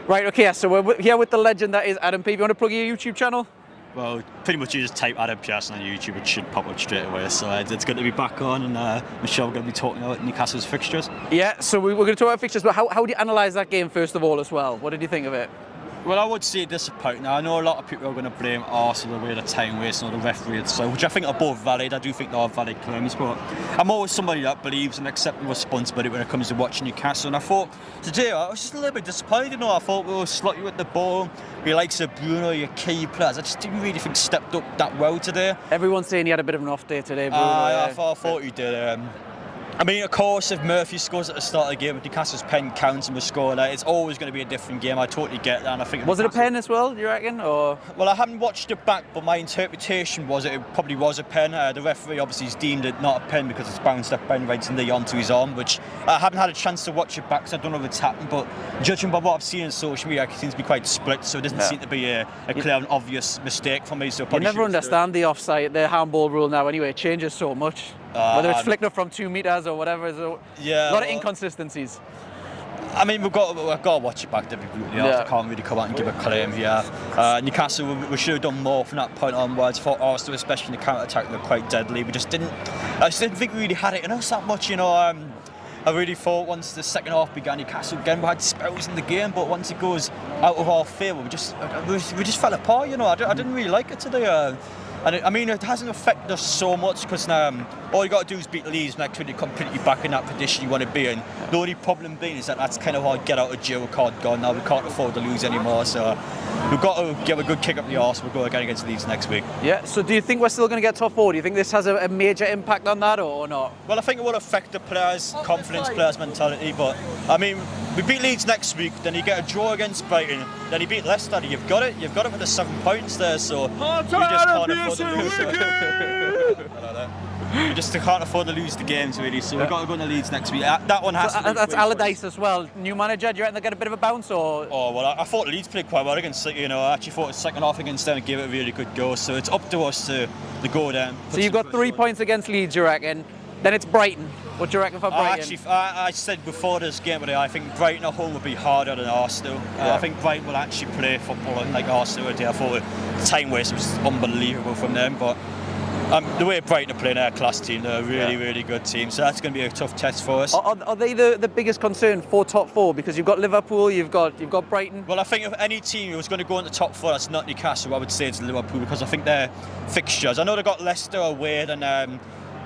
Right, okay, so we're here with the legend that is Adam P. You want to plug your YouTube channel? Well, pretty much you just type Adam Pearson on YouTube, it should pop up straight away. So it's good to be back on, and I'm sure we're going to be talking about Newcastle's fixtures. Yeah, so we're going to talk about fixtures, but how do you analyse that game first of all as well? What did you think of it? Well, I would say disappointing. Now, I know a lot of people are going to blame Arsenal the way the time wasting or the referee and so, which I think are both valid. I do think they are valid claims, but I'm always somebody that believes in accepting responsibility when it comes to watching Newcastle. And I thought today I was just a little bit disappointed. You know, I thought we were slotty with the ball. Your likes of Bruno, your key players, I just didn't really think stepped up that well today. Everyone's saying he had a bit of an off day today, Bruno. I thought he did. I mean, of course, if Murphy scores at the start of the game, if Newcastle's pen counts and we score that, it's always going to be a different game. I totally get that. And I think was it a pen as well, do you reckon? Or? Well, I haven't watched it back, but my interpretation was it probably was a pen. The referee obviously has deemed it not a pen because it's bounced up Ben Wright's knee onto his arm, which I haven't had a chance to watch it back, so I don't know if it's happened. But judging by what I've seen on social media, it seems to be quite split, so it doesn't seem to be a clear and obvious mistake for me. So you never understand the offside, the handball rule now anyway. It changes so much. Whether it's flicked up from 2 meters or whatever, so a lot of inconsistencies. I mean, we've got to watch it back to be brutally honest. I can't really come out and give a claim here. Newcastle, we should have done more from that point onwards. For Arsenal, especially in the counter-attack, looked quite deadly. I just didn't think we really had it in us that much, you know. I really thought once the second half began, Newcastle again, we had spells in the game, but once it goes out of our favour, we just fell apart, you know. I didn't really like it today. And I mean, it hasn't affected us so much because all you got to do is beat Leeds next week to completely back in that position you want to be in. The only problem being is that's kind of our get out of jail card gone now. We can't afford to lose anymore, so we've got to give a good kick up the arse. We'll go again against Leeds next week. Yeah, so do you think we're still going to get top four? Do you think this has a major impact on that or not? Well, I think it will affect the players' confidence, players' mentality, but I mean, we beat Leeds next week, then you get a draw against Brighton, then you beat Leicester, you've got it with the 7 points there, so you just can't afford to lose. We just can't afford to lose the games really, so we've got to go to Leeds next week. That one has to be. That's Allardyce as well. New manager, do you reckon they'll get a bit of a bounce or? Oh well, I thought Leeds played quite well against City. You know, I actually thought the second half against them gave it a really good go. So it's up to us to go there. So you've got 3 points against Leeds, you reckon? Then it's Brighton. What do you reckon for Brighton? I said before this game today, I think Brighton at home will be harder than Arsenal. I think Brighton will actually play football like Arsenal did. I thought the time waste was unbelievable from them, but the way Brighton are playing, they're a class team. They're a really good team, so that's going to be a tough test for us. Are they the biggest concern for top four? Because you've got Liverpool, you've got Brighton. Well, I think if any team was going to go into top four that's not Newcastle, I would say it's Liverpool, because I think their fixtures. I know they've got Leicester away and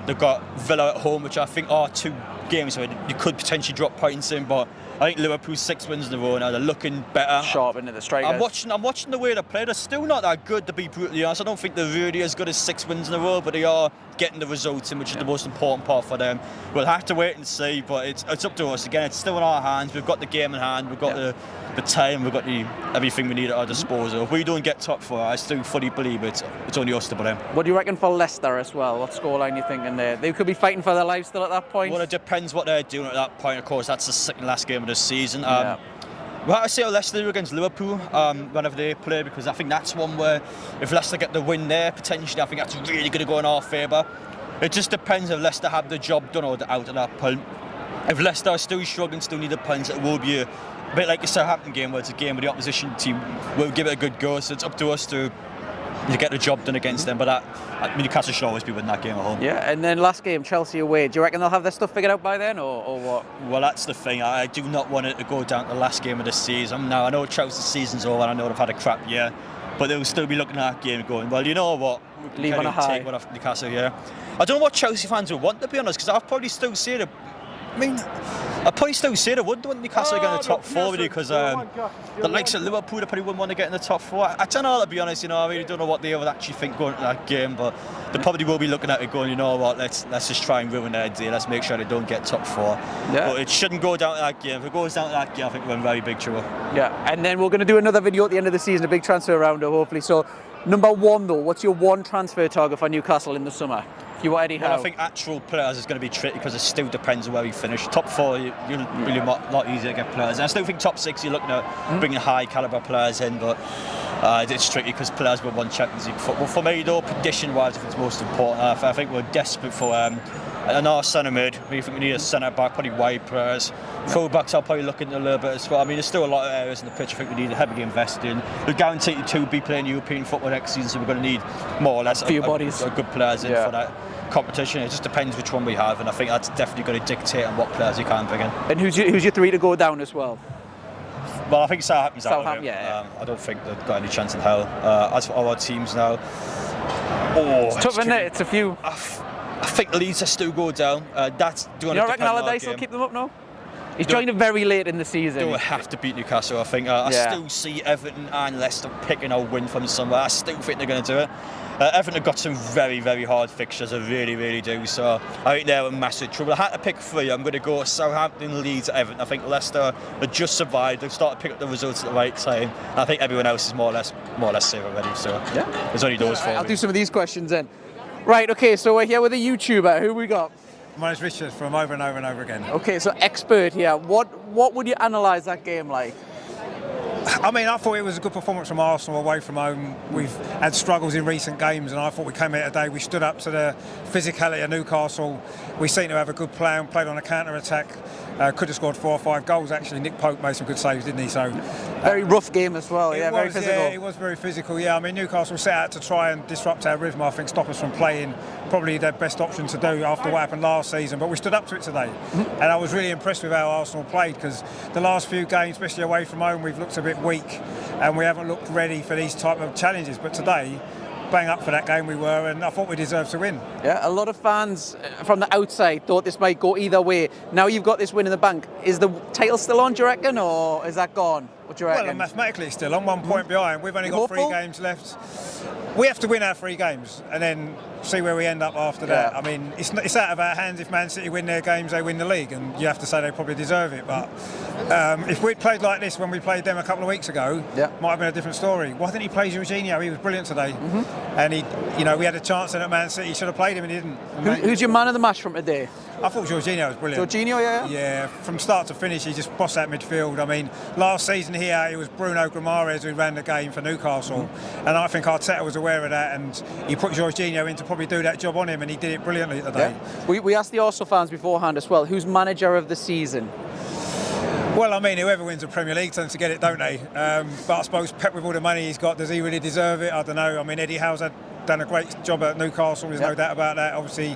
they've got Villa at home, which I think are 2 games where you could potentially drop points in, but I think Liverpool's 6 wins in a row now. They're looking better. Sharp into the strikers. I'm watching the way they play. They're still not that good, to be brutally honest. I don't think they're really as good as 6 wins in a row, but they are getting the results in, which is the most important part for them. We'll have to wait and see, but it's up to us. Again, it's still in our hands. We've got the game in hand. We've got the time. We've got everything we need at our disposal. If we don't get top four, I still fully believe it's only us to blame. What do you reckon for Leicester as well? What scoreline are you thinking there? They could be fighting for their lives still at that point. Well, it depends what they're doing at that point. Of course, that's the second last game of the season. Well, I say Leicester against Liverpool whenever they play, because I think that's one where if Leicester get the win there, potentially I think that's really going to go in our favour. It just depends if Leicester have the job done or they're out at that point. If Leicester are still struggling, still need the points, it will be a bit like the Southampton game, where it's a game where the opposition team will give it a good go. So it's up to us to get the job done against them. But Newcastle should always be winning that game at home. Yeah, and then last game, Chelsea away. Do you reckon they'll have their stuff figured out by then, or what? Well, that's the thing. I do not want it to go down to the last game of the season. Now, I know Chelsea's season's over, and I know they've had a crap year, but they'll still be looking at that game going, well, you know what? Leave on a high. Take one off Newcastle here. I don't know what Chelsea fans will want, to be honest, because I'll probably still say that. I'd probably still say they would want Newcastle to get in the top four, really, because the likes of Liverpool, they probably wouldn't want to get in the top four. I don't know, to be honest, you know, I really don't know what they would actually think going into that game, but they probably will be looking at it going, you know what, let's just try and ruin their day, let's make sure they don't get top four. Yeah. But it shouldn't go down to that game. If it goes down to that game, I think we're in very big trouble. Yeah, and then we're going to do another video at the end of the season, a big transfer roundup, hopefully. So, number one, though, what's your one transfer target for Newcastle in the summer? Well, I think actual players is going to be tricky because it still depends on where we finish. Top four, you're really not easy to get players. And I still think top six, you're looking at bringing high calibre players in, but it's tricky because players will want Champions League football. For me, though, position-wise, I think it's most important. I think we're desperate for And our centre mid, we think we need a centre back, probably wide players. Full-backs, I'll probably look into a little bit as well. I mean, there's still a lot of areas in the pitch I think we need to heavily invest in. We're guaranteed to be playing European football next season, so we're going to need more or less a few bodies. Good players in for that competition. It just depends which one we have, and I think that's definitely going to dictate on what players you can bring in. And who's your 3 to go down as well? Well, I think Southampton's out of it. Yeah. I don't think they've got any chance in hell. As for our teams now, it's tough, isn't it? It's a few. I think Leeds are still go down. That's you don't reckon Allardyce will keep them up now? He's joined it very late in the season. They'll have to beat Newcastle, I think. I still see Everton and Leicester picking a win from somewhere. I still think they're going to do it. Everton have got some very, very hard fixtures. I really, really do. So I think they're in massive trouble. I had to pick 3. I'm going to go Southampton, Leeds, Everton. I think Leicester have just survived. They've started to pick up the results at the right time. And I think everyone else is more or less safe already. So there's only those 4. I'll do some of these questions then. Right, okay, so we're here with a YouTuber. Who we got? My name's Richard from Over and Over and Over Again. Okay, so expert here. What would you analyse that game like? I mean, I thought it was a good performance from Arsenal away from home. We've had struggles in recent games, and I thought we came here today. We stood up to the physicality of Newcastle. We seem to have a good plan, played on a counter-attack. Could have scored 4 or 5 goals, actually. Nick Pope made some good saves, didn't he? So very rough game as well, very physical. Yeah, it was very physical, I mean, Newcastle set out to try and disrupt our rhythm, I think, stop us from playing. Probably their best option to do after what happened last season, but we stood up to it today. And I was really impressed with how Arsenal played, because the last few games, especially away from home, we've looked a bit weak and we haven't looked ready for these type of challenges. But today, bang up for that game we were, and I thought we deserved to win. Yeah, a lot of fans from the outside thought this might go either way. Now you've got this win in the bank. Is the title still on, do you reckon, or is that gone? What do you reckon? Well, mathematically it's still on, 1 point behind. We've only got 3 games left. We have to win our 3 games and then see where we end up after that. I mean, it's out of our hands. If Man City win their games, they win the league, and you have to say they probably deserve it. But if we'd played like this when we played them a couple of weeks ago, might have been a different story. Why didn't he play Jorginho? He was brilliant today, and we had a chance at Man City. He should have played him, and he didn't. Who's your man of the match from today? I thought Jorginho was brilliant. Jorginho, Yeah, from start to finish, he just bossed that midfield. I mean, last season here, it was Bruno Guimaraes who ran the game for Newcastle, and I think Arteta was aware of that, and he put Jorginho in to probably do that job on him, and he did it brilliantly today. We asked the Arsenal fans beforehand as well, who's manager of the season? Well, I mean, whoever wins the Premier League tends to get it, don't they? But I suppose Pep, with all the money he's got, does he really deserve it? I don't know. I mean, Eddie Howe's done a great job at Newcastle, there's no doubt about that. Obviously,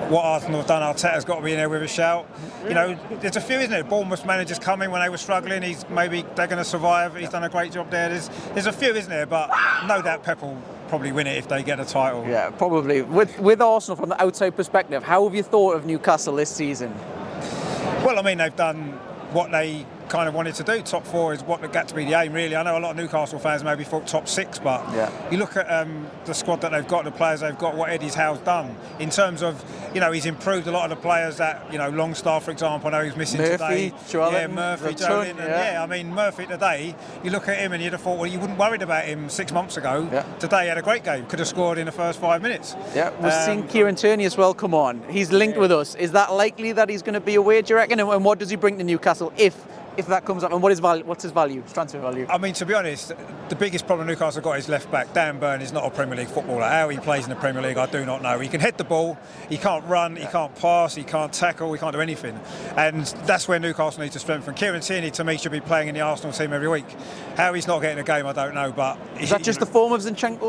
what Arsenal have done, Arteta's got to be in there with a shout. You know, there's a few, isn't it? Bournemouth managers coming when they were struggling. Maybe they're going to survive. He's done a great job there. There's a few, isn't there? But no doubt Pep will probably win it if they get a title. Yeah, probably. With Arsenal from the outside perspective, how have you thought of Newcastle this season? Well, I mean, they've done what they kind of wanted to do. Top 4 is what got to be the aim, really. I know a lot of Newcastle fans maybe thought top 6, but you look at the squad that they've got, the players they've got, what Eddie Howe's done in terms of, he's improved a lot of the players that, Longstaff, for example, I know he's missing today. Murphy, Joelinton. I mean, Murphy today, you look at him and you'd have thought, well, you wouldn't worried about him 6 months ago. Today he had a great game, could have scored in the first 5 minutes. We've seen Kieran Tierney as well come on. He's linked with us. Is that likely that he's going to be away, do you reckon? And what does he bring to Newcastle if that comes up, and what's his value, his transfer value? I mean, to be honest, the biggest problem Newcastle got is left back. Dan Burn is not a Premier League footballer. How he plays in the Premier League, I do not know. He can head the ball, he can't run, he can't pass, he can't tackle, he can't do anything. And that's where Newcastle needs to strengthen. Kieran Tierney, to me, should be playing in the Arsenal team every week. How he's not getting a game, I don't know. But is that just the form of Zinchenko?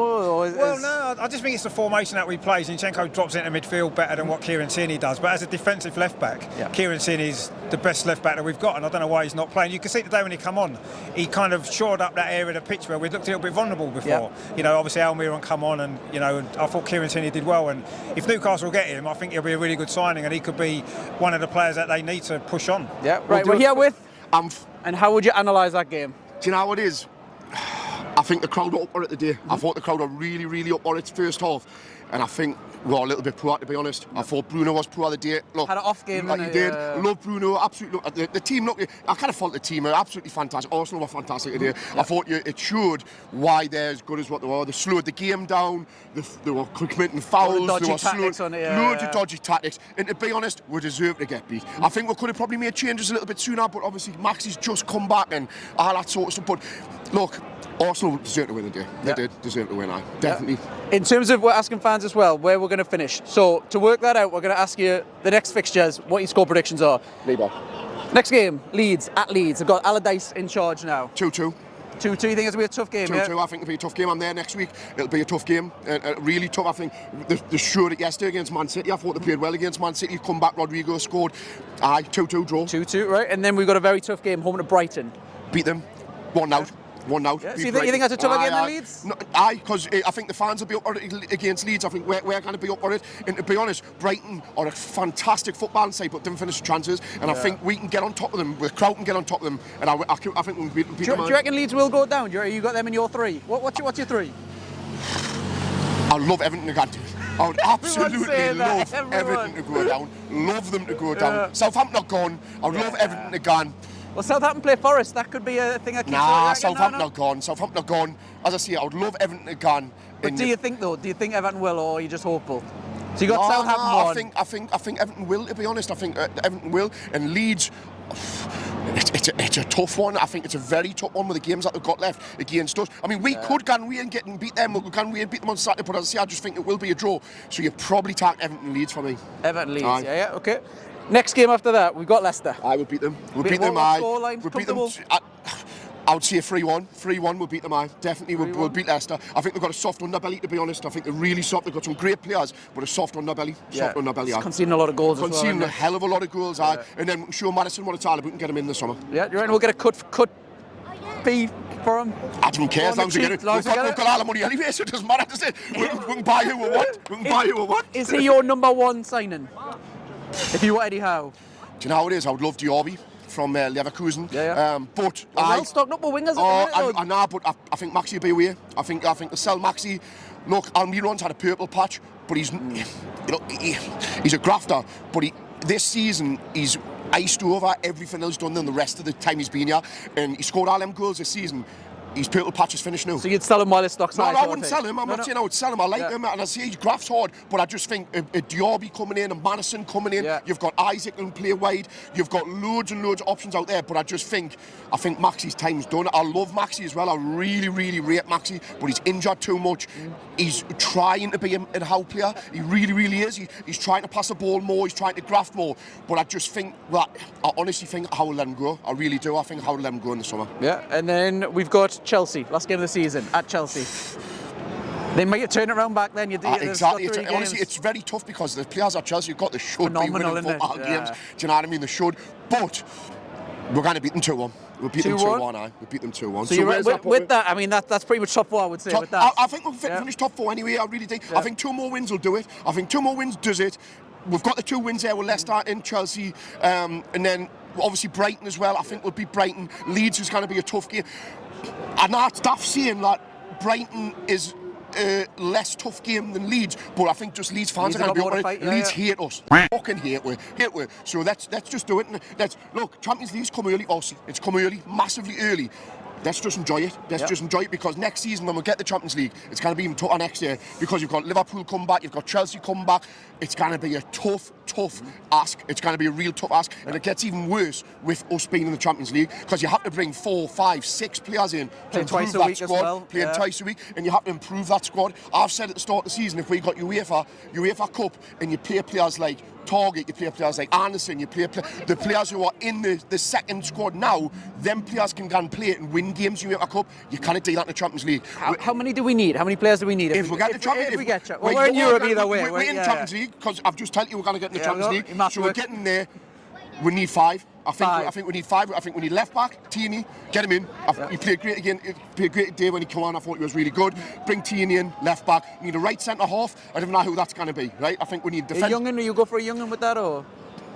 No, I just think it's the formation that we play. Zinchenko drops into midfield better than what Kieran Tierney does. But as a defensive left back, Kieran Tierney's the best left back that we've got, and I don't know why he's not playing. You can see today when he come on, he kind of shored up that area of the pitch where we looked a little bit vulnerable before. Obviously Almiron come on, and I thought Kieran Tierney did well. And if Newcastle get him, I think he'll be a really good signing, and he could be one of the players that they need to push on. We're here with. And how would you analyse that game? Do you know what it is? I think the crowd were up on it today. I thought the crowd were really, really up on it first half. And I think we were a little bit poor, to be honest. I thought Bruno was poor the day. Look, had an off game. He did. Love Bruno, absolutely. The team, look, I kind of thought the team were absolutely fantastic. Arsenal were fantastic today. I thought it showed why they're as good as what they were. They slowed the game down. They were committing fouls. They were loads of dodgy tactics. And to be honest, we deserve to get beat. I think we could have probably made changes a little bit sooner, but obviously Maxi's just come back and all that sort of stuff. But look, Arsenal deserve to win the day. They did deserve to win, definitely. In terms of, we're asking fans as well, where we're we're going to finish. So to work that out, we're going to ask you the next fixtures, what your score predictions are. Labour. Next game, Leeds at Leeds. I've got Allardyce in charge now. 2-2. 2-2, you think it's going to be a tough game? 2-2, yeah? I think it'll be a tough game. I'm there next week. It'll be a tough game, really tough. I think they showed it yesterday against Man City. I thought they played well against Man City. Come back, Rodrigo scored. 2-2 draw. 2-2, right? And then we've got a very tough game, home to Brighton. Beat them. 1-0. 1-0. Yeah. So you think that's a tougher game than Leeds? No, because I think the fans will be up for it against Leeds. I think we're going to be up for it. And to be honest, Brighton are a fantastic football side, but didn't finish the chances. And I think we can get on top of them. The crowd can get on top of them. And I think we'll beat them. Do you reckon Leeds will go down? You got them in your 3. What's your 3? I love Everton again. I would absolutely love Everyone. Everton to go down. Love them to go down. Southampton are gone. I would love Everton to go. Well, Southampton play Forest. That could be a thing that keeps Nah, it. Southampton are gone. Southampton are gone. As I say, I would love Everton to go. But do you think Everton will, or are you just hopeful? So you got Southampton one. I think Everton will, to be honest. I think Everton will. And Leeds, it's a tough one. I think it's a very tough one with the games that they've got left against us. I mean, we could go away and beat them. We could go away and beat them on Saturday, but as I say, I just think it will be a draw. So you probably take Everton Leeds for me. Everton Leeds, yeah, okay. Next game after that, we've got Leicester. I would beat them. We'll Beat beat them. what scoreline? We'll beat them. Comfortable? I would say a 3-1. 3-1, we'll beat them. Definitely, we'll beat Leicester. I think they've got a soft underbelly, to be honest. I think they're really soft. They've got some great players, but a soft underbelly. Soft underbelly, conceding a lot of goals conceding as well. a hell of a lot of goals, And then we can show Madison what it's all about and get him in the summer. Yeah, you reckon we'll get a cut fee for him? I don't care as long as we get it. We've got all the money anyway, so it doesn't matter. Does it? We can buy who we want. We can buy who we want. Is he your number 1 signing? If you were Eddie Howe? Do you know how it is? I would love Diaby from Leverkusen. But well stocked up with wingers. I know, but I think Maxi will be away. I think they'll sell Maxi. Look, Almiron's had a purple patch, but he's a grafter. But this season he's iced over everything else done than the rest of the time he's been here, and he scored all them goals this season. His purple patch is finished now. So you'd sell him while his stock's high? No, I wouldn't sell him. I'm not saying I would sell him. I like him, and I say he grafts hard. But I just think a Diaby coming in, and Madison coming in. Yeah. You've got Isaac who can play wide. You've got loads and loads of options out there. But I think Maxi's time's done. I love Maxi as well. I really, really rate Maxi, but he's injured too much. He's trying to be a Howe player. He really, really is. He's trying to pass the ball more. He's trying to graft more. But I just think that I honestly think Howe will let him go. I really do. I think Howe will let him go in the summer. Yeah, and then we've got Chelsea, last game of the season at Chelsea. They might turn it around back then. Exactly. Honestly, it's very tough because the players at Chelsea have got the should be winning football games. Do you know what I mean? They should. But we're going to beat them 2-1. We'll beat them 2-1. We'll beat them 2-1. So with that, I mean, that's pretty much top 4, I would say. With that. I think we'll finish top 4 anyway. I really do. Yeah. I think 2 more wins will do it. I think 2 more wins does it. We've got the 2 wins there with Leicester and Chelsea, and then obviously Brighton as well. I think we'll beat Brighton. Leeds is going to be a tough game. I know it's tough saying that Brighton is a less tough game than Leeds, but I think just Leeds fans are going to be up for it. Leeds hate us. Fucking hate we. So let's just do it. Look, Champions League's come early, obviously. It's come early, massively early. Let's just enjoy it. Let's just enjoy it, because next season when we get the Champions League, it's going to be even tougher next year, because you've got Liverpool come back, you've got Chelsea come back. It's going to be a tough ask. It's going to be a real tough ask, and it gets even worse with us being in the Champions League, because you have to bring 4, 5, 6 players in to improve that squad. Playing twice a week, and you have to improve that squad. I've said at the start of the season, if we got UEFA Cup, and you play players like Target, you play players like Anderson, you play the players who are in the second squad now, them players can go and play it and win games in UEFA Cup. You can't do that in the Champions League. How many do we need? How many players do we need? If we get the Champions League, we're in Europe either way. We're in Champions League, because I've just told you we're going to get in the Champions League. So we're getting there. We need 5. I think we need 5. I think we need left back, Tierney, get him in. He played great again. He played great today when he came on. I thought he was really good. Bring Tierney in, left back. We need a right centre half. I don't know who that's going to be. Right? I think we need defence. A young'un? You go for a young'un with that, or?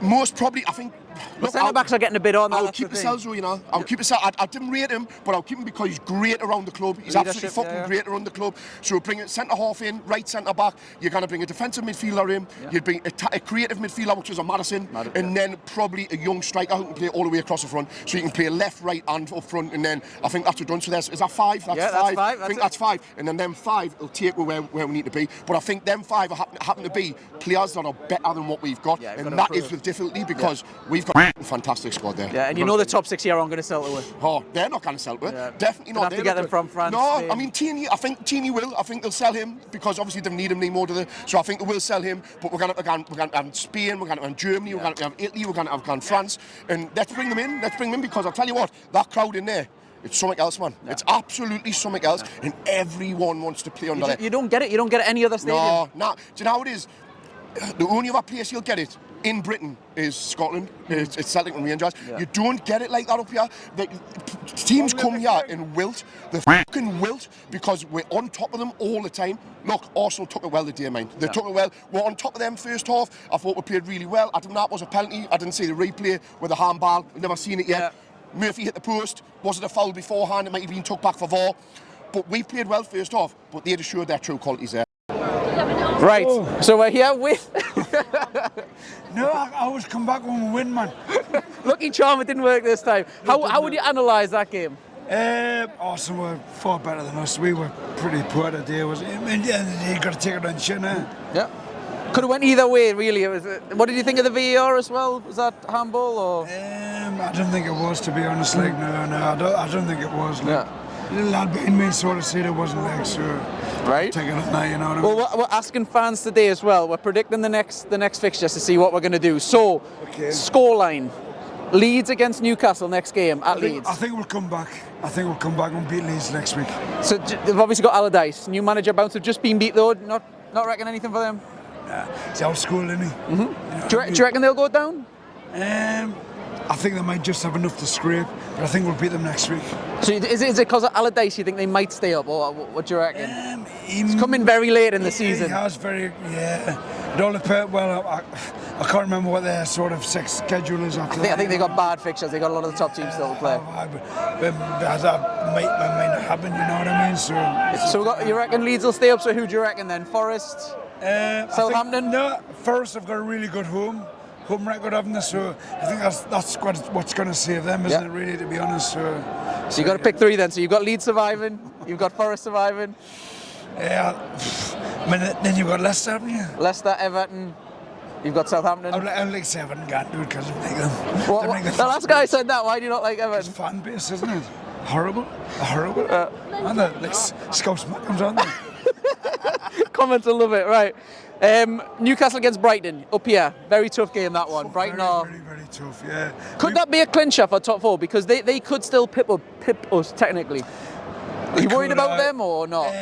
Most probably, I think. Look, centre backs are getting a bit on that. I'll keep the Celso, you know. I'll keep the Celso. I didn't rate him, but I'll keep him because he's great around the club. He's absolutely fucking great around the club. So we'll bring a centre half in, right centre back. You're going to bring a defensive midfielder in. You'd bring a creative midfielder, which is a Madison, and then probably a young striker who can play all the way across the front. So you can play left, right, and up front, and then I think that's what done. So is that 5? That's 5. I think that's 5, and then them 5 will take where we need to be. But I think them 5 happen to be players that are better than what we've got, and that is the difficulty, because we've we've got a fantastic squad there. Yeah, and you know the top 6 here aren't going to sell to it. Oh, they're not going to sell to it. Yeah. Definitely not. Have to get them from France. No, Spain. I mean Tini. I think Tini will. I think they'll sell him because obviously they need him anymore. So I think they will sell him. But we're going to have Spain. We're going to have Germany. We're going to have Italy. We're going to have France. And let's bring them in. Let's bring them in because I'll tell you what, that crowd in there. It's something else, man. Yeah. It's absolutely something else, and everyone wants to play under there. You don't get it. You don't get it any other stadium. No. Do you know how it is? The only other place you'll get it in Britain is Scotland. It's Celtic and Rangers. Yeah. You don't get it like that up here. The teams come here and wilt. They fucking wilt because we're on top of them all the time. Look, Arsenal took it well today, mate. They took it well. We're on top of them first half. I thought we played really well. I think that was a penalty. I didn't see the replay with the handball. I've never seen it yet. Yeah. Murphy hit the post. Was it a foul beforehand? It might have been took back for VAR. But we played well first half. But they just showed their true qualities there. Right. So we're here with. No, I always come back when we win, man. Lucky charm, it didn't work this time. How would you analyse that game? Arsenal were far better than us. We were pretty poor today. Was it? I mean, you got to take it on chin, eh? Yeah. Could have went either way, really. What did you think of the VAR as well? Was that handball or? I don't think it was, to be honest. Like, no, I don't think it was. Like, yeah. The lad behind me sort of said it wasn't like, so. Right. Taking it now, you know what I mean? Well, we're asking fans today as well. We're predicting the next fixtures to see what we're going to do. So, scoreline. Leeds against Newcastle next game at Leeds. I think we'll come back. I think we'll come back and beat Leeds next week. So they've obviously got Allardyce. New manager bound to have just been beat though. Not reckon anything for them. It's old school, isn't he? Mm-hmm. Do you reckon they'll go down? I think they might just have enough to scrape, but I think we'll beat them next week. So is it because of Allardyce you think they might stay up, or what do you reckon? He's coming very late in the season. He has It all depends. Well, I can't remember what their sort of schedule is after I think they got bad fixtures. They got a lot of the top teams still to play. But that might not happen. You know what I mean? So you reckon Leeds will stay up? So who do you reckon then? Forest, Southampton? Forest have got a really good home record, haven't they? So I think that's what's going to save them, isn't it? Really, to be honest. So you got to pick three then. So you've got Leeds surviving, you've got Forest surviving. Yeah. I mean, then you've got Leicester, haven't you? Leicester, Everton. You've got Southampton. I like Everton, can't do it because I like them. What? The last guy said that. Why do you not like Everton? It's fan base, isn't it? Horrible. And like Scouse Mackhams, aren't they? Comments will love it, right. Newcastle against Brighton, up here. Very tough game, that one. Brighton are... Very, very tough, yeah. Could that be a clincher for top four? Because they could still pip us, technically. Are you worried about them or not?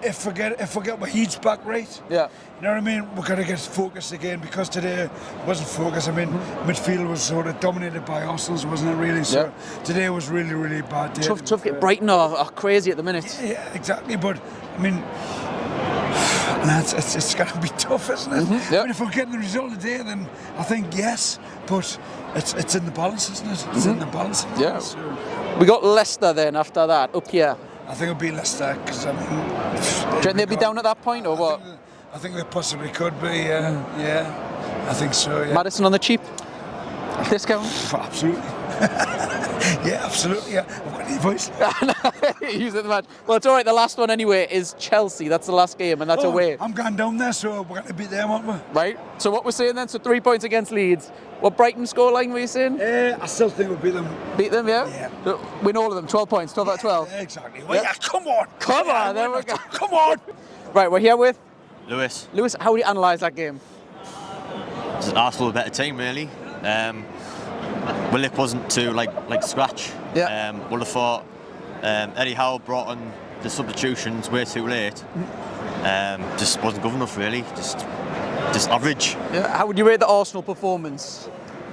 If we get Wahid's back right, yeah. You know what I mean? We've got to get focused again because today wasn't focused. I mean, midfield was sort of dominated by Arsenal's, wasn't it really? So today was really, really bad day. Tough. Brighton are crazy at the minute. Yeah, exactly. But I mean, it's going to be tough, isn't it? Mm-hmm. Yep. I mean, if we're getting the result today, then I think yes. But it's in the balance, isn't it? It's in the balance. Yeah. So. We got Leicester then after that, up here. I think it'll be Leicester because I mean. Do you think they'll be down at that point or what? I think they possibly could be. Yeah, I think so. Yeah. Maddison on the cheap discount. Absolutely. Yeah, absolutely. Yeah, I've got any voice. Use it in the match. Well, it's all right. The last one anyway is Chelsea. That's the last game, and that's away. I'm going down there, so we're going to beat them, aren't we? Right. So what we're saying then? So 3 points against Leeds. What Brighton scoreline were you saying? I still think we'll beat them. Beat them, yeah. Yeah. So win all of them. 12 points. 12 out of 12. Yeah, exactly. Well, yeah, come on. Come on. There we go. Come on. Right. We're here with Lewis, how would you analyse that game? it's an Arsenal a better team, really. Willock wasn't too like scratch. Yeah. Would have thought Eddie Howe brought on the substitutions way too late. Just wasn't good enough, really. Just average. Yeah. How would you rate the Arsenal performance?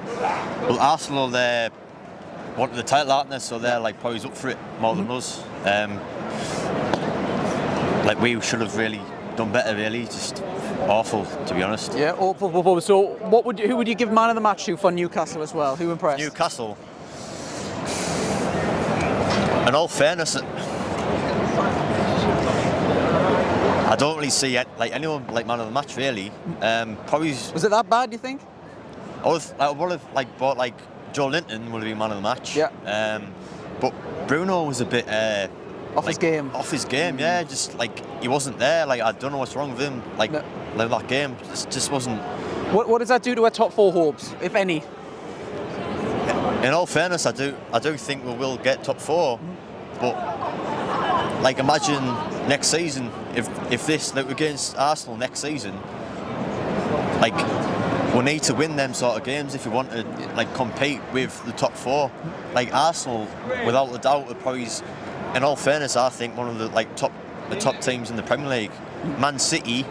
Well, Arsenal, they wanted the title, aren't they? So they're like poised up for it more than us. Like we should have really done better, really. Just awful, to be honest. Yeah, awful performance. So who would you give man of the match to for Newcastle as well? Who impressed? Newcastle. In all fairness, I don't really see anyone like man of the match, really. Probably. Was it that bad, do you think? I would have bought Joe Linton would have been man of the match. Yeah. But Bruno was a bit off his game. Off his game, yeah. Just he wasn't there. I don't know what's wrong with him. That game just wasn't. What does that do to our top four hopes, if any? in all fairness, I do think we will get top 4, but like imagine next season if this like against Arsenal next season, like we need to win them sort of games if we want to like compete with the top 4. Like Arsenal, without a doubt, are probably, in all fairness, I think one of the like top teams in the Premier League. Man City,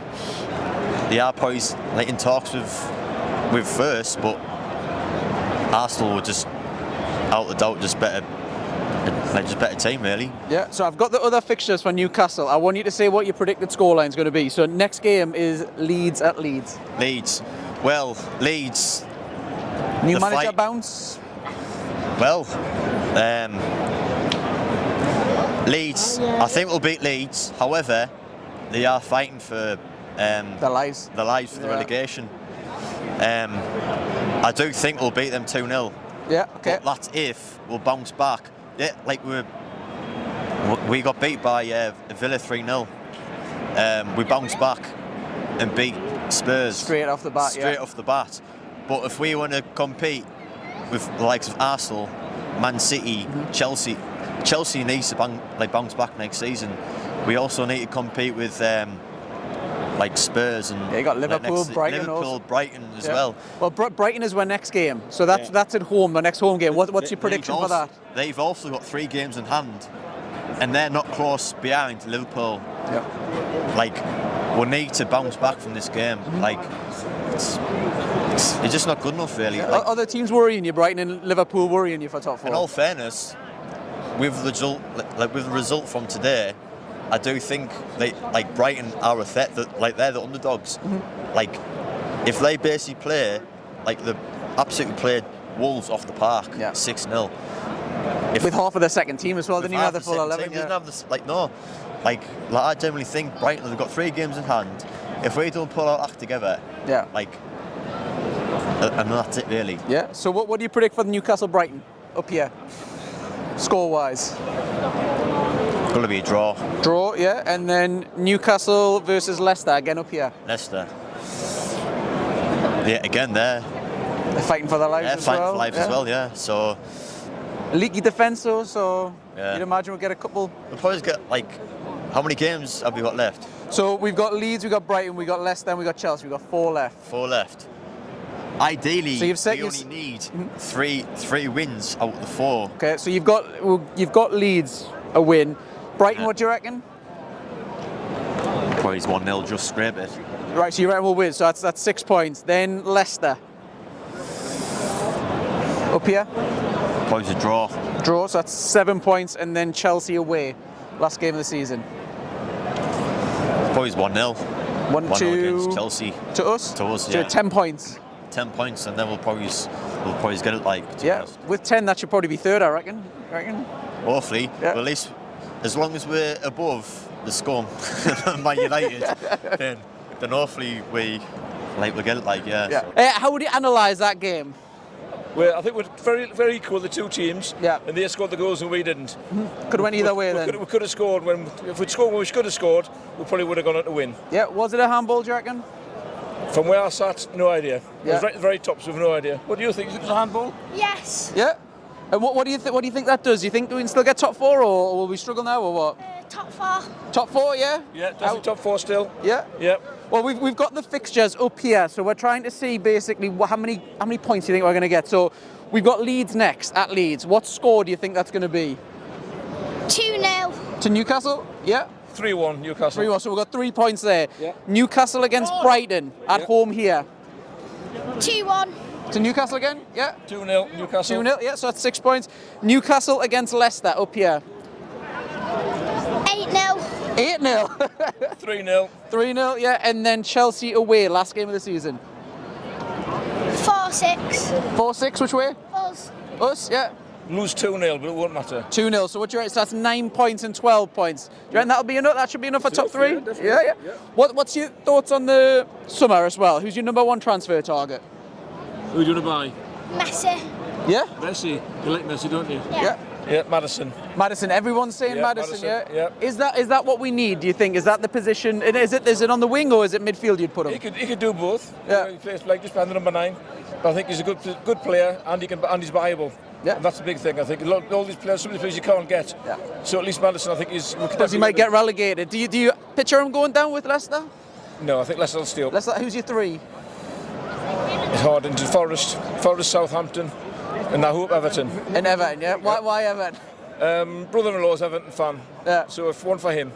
they are probably like in talks with first, but Arsenal were just out of doubt just better team really. Yeah, so I've got the other fixtures for Newcastle. I want you to say what your predicted scoreline is going to be. So next game is Leeds at Leeds. Well, Leeds. New manager bounce? Well, Leeds, I think we'll beat Leeds. However, they are fighting for their lives for the relegation. I do think we'll beat them 2-0. Yeah, okay. But that's if we'll bounce back. Yeah, like we got beat by Villa 3-0. We bounced back and beat Spurs straight off the bat. But if we want to compete with the likes of Arsenal, Man City, Chelsea needs to bounce back next season. We also need to compete with like Spurs and you got Liverpool, Brighton as well. Well, Brighton is our next game, so that's at home. The next home game. What's your prediction for that? They've also got 3 games in hand, and they're not close behind Liverpool. Yeah. Like we need to bounce back from this game. Like it's just not good enough really. Yeah. Like, other teams worrying you, Brighton and Liverpool worrying you for top 4. In all fairness, with the result from today, I do think like Brighton are a threat. That like they're the underdogs. Like if they basically play like the absolutely played Wolves off the park 6-0. With half of the second team as well, didn't even have the full 11. I generally think Brighton have got 3 games in hand. If we don't pull our act together, and that's it really. Yeah. So what do you predict for the Newcastle Brighton up here, score wise? Going to be a draw. Draw, yeah. And then Newcastle versus Leicester again up here. Leicester. Yeah, again there. They're fighting for their lives as well. Fighting for lives as well, yeah. So leaky defence though, so you'd imagine we'll get a couple. We'll probably get like, how many games have we got left? So we've got Leeds, we've got Brighton, we've got Leicester, and we've got Chelsea. We've got 4 left. 4 left. Ideally, so we only need 3 wins out of the 4. Okay, so you've got Leeds a win. Brighton, what do you reckon? Probably 1-0, just scrape it. Right, so you reckon we'll win. So that's 6 points. Then Leicester. Up here. Probably a draw. Draw, so that's 7 points, and then Chelsea away. Last game of the season. Probably 1-0. 1-2 against Chelsea. To us? To us, so yeah. 10 points. 10 points, and then we'll probably get it like. With 10, that should probably be third, I reckon. Hopefully, yeah. But at least as long as we're above the scum, Man United, then hopefully we'll get it like, yeah. How would you analyse that game? Well, I think we're very, very equal, the 2 teams. Yeah. And they scored the goals and we didn't. Could have went either way then. We could have scored if we'd scored when we should have scored, we probably would have gone on to win. Yeah. Was it a handball, do you reckon? From where I sat, no idea. Yeah. It was right at the very top, so we've no idea. What do you think? Is it a handball? Yes. Yeah. And what do you think? What do you think that does? Do you think we can still get top 4, or will we struggle now, or what? Top 4. Top 4, yeah. Yeah, definitely top 4 still. Yeah. Yeah. Well, we've got the fixtures up here, so we're trying to see basically how many points do you think we're going to get. So we've got Leeds next at Leeds. What score do you think that's going to be? 2-0. To Newcastle? Yeah. 3-1 Newcastle. 3-1. So we've got 3 points there. Yeah. Newcastle against Brighton at home here. 2-1. To Newcastle again? Yeah. 2-0 Newcastle. 2-0. Yeah. So that's 6 points. Newcastle against Leicester up here. 8-0. 8-0. 3-0. 3-0. Yeah. And then Chelsea away, last game of the season. 4-6. 4-6. Which way? Us. Us. Yeah. Lose 2-0, but it won't matter. 2-0. So what do you reckon? So that's 9 points and 12 points. Do you reckon that'll be enough? That should be enough for top 3? Yeah. What's your thoughts on the summer as well? Who's your number 1 transfer target? Who do you want to buy? Messi. Yeah? Messi. You like Messi, don't you? Yeah. Yeah, Maddison. Madison. Everyone's saying Madison, yeah? Yeah. Is that what we need, do you think? Is that the position? Is it on the wing or is it midfield you'd put him? He could do both. Yeah. He plays like just behind the number 9. But I think he's a good player and he's viable. Yeah. And that's a big thing. I think all these players, some of these players you can't get. Yeah. So at least Maddison, I think, Because he might get relegated. Do you picture him going down with Leicester? No, I think Leicester will stay up. Leicester, who's your 3? It's hard into Forest, Southampton, and I hope Everton. And Everton, yeah. Why Everton? Brother-in-law's Everton fan. Yeah. So if one for him.